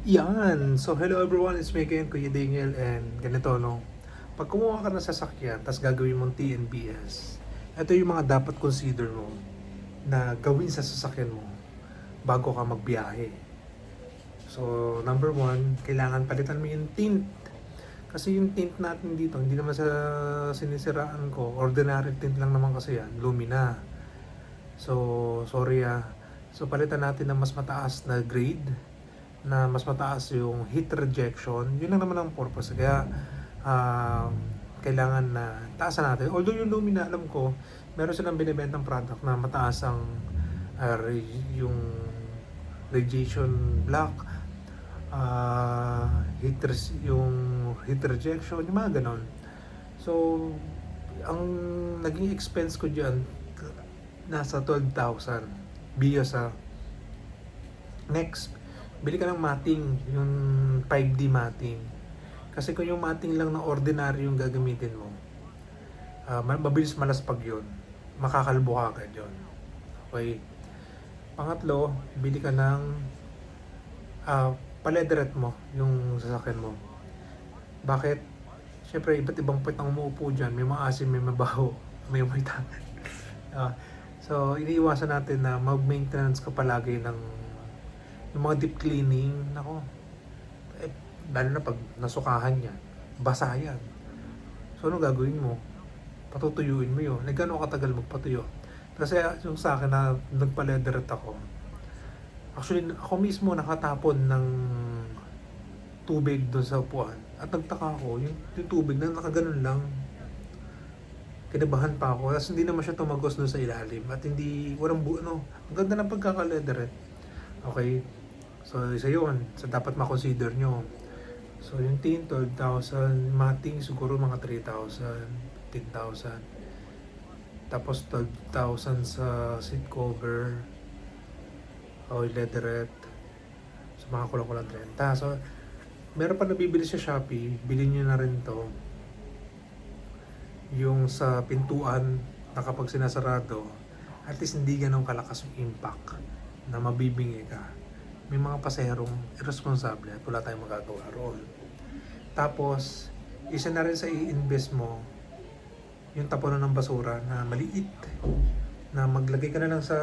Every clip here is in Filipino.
Yan. So, hello everyone. It's me again, Kuya Daniel. And ganito, no? Pag kumuha ka ng sasakyan, tapos gagawin mong TNBS, ito yung mga dapat consider mo na gawin sa sasakyan mo bago ka magbiyahe. So, number one, kailangan palitan mo yung tint. Kasi yung tint natin dito, hindi naman sa sinisiraan ko. Ordinary tint lang naman kasi yan. Lumina. So, sorry ah. So, palitan natin ng mas mataas na grade na mas mataas yung heat rejection. Yun lang naman ang purpose. Kaya, kailangan na taasan natin. Although yung Lumina, alam ko, meron silang binibentang product na mataas ang yung radiation block, yung heat rejection, yung mga ganon. So, ang naging expense ko dyan, nasa 12,000 bios sa next. Bili ka ng matting, yung 5D matting. Kasi kung yung matting lang na ordinary yung gagamitin mo, mabilis malaspag yun. Makakalbo ka agad yun. Okay. Pangatlo, bili ka ng paledret mo, yung sasakyan mo. Bakit? Siyempre, iba't ibang puwet ang umuupo dyan. May maasim, may mabaho, may tangan. So, iniiwasan natin na mag-maintenance ka palagi ng yung mga deep cleaning. Nako, lalo na pag nasukahan yan, basa yan. So, ano gagawin mo? Patutuyuin mo yun. Gano'n katagal magpatuyo? Kasi yung sa akin na nagpa-leatherette ako, actually, ako mismo nakatapon ng tubig doon sa upuan. At nagtaka ako, yung tubig na nakaganon lang. Kinabahan pa ako. Tapos hindi naman siya tumagos doon sa ilalim. At hindi, walang ano. Ang ganda ng pagkaka-leatherette. Okay? So, isa yun. So, dapat makonsider nyo. So, yung tin, 12,000. Matting, siguro mga 3,000, 15,000. Tapos, 12,000 sa seat cover. O, leatherette. So, mga kulang-kulang 30. So, meron pa nabibili sa Shopee. Bilhin nyo na rin to. Yung sa pintuan na kapag sinasarado, at least hindi ganun kalakas yung impact na mabibingi ka. May mga paserong irresponsable at wala tayong magagawa roon. Tapos, isa na rin sa i-invest mo yung tapunan ng basura na maliit, na maglagay ka na lang sa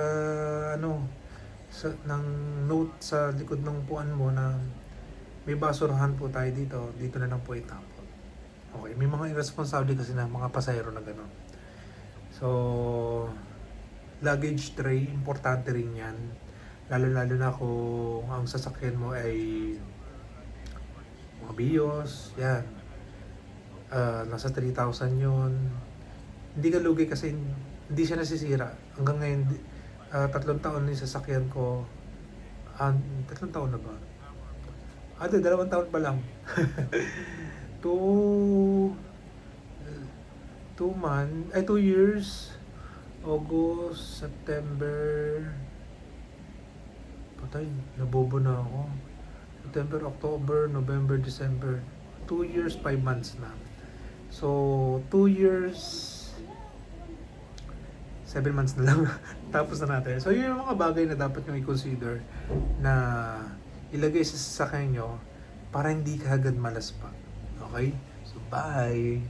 ng note sa likod ng upuan mo na may basurahan po tayo dito na lang po itapon. Okay, may mga irresponsible kasi na mga pasahero na gano'n. So, luggage tray, importante rin yan. Lalo-lalo na kung ang sasakyan mo ay mga bios, yan. Nasa 3,000 yun. Hindi ka lugi kasi hindi siya nasisira. Hanggang ngayon, 3 taon na yung sasakyan ko. 3 taon na ba? 2 taon pa lang. 2 years. August, September. Patay, nabobo na ako. September, October, November, December. 2 years, 5 months na. So, 2 years, 7 months na lang. Tapos na natin. So, yun yung mga bagay na dapat nyo i-consider na ilagay sa sasakyan nyo para hindi ka agad malaspag. Okay? So, bye!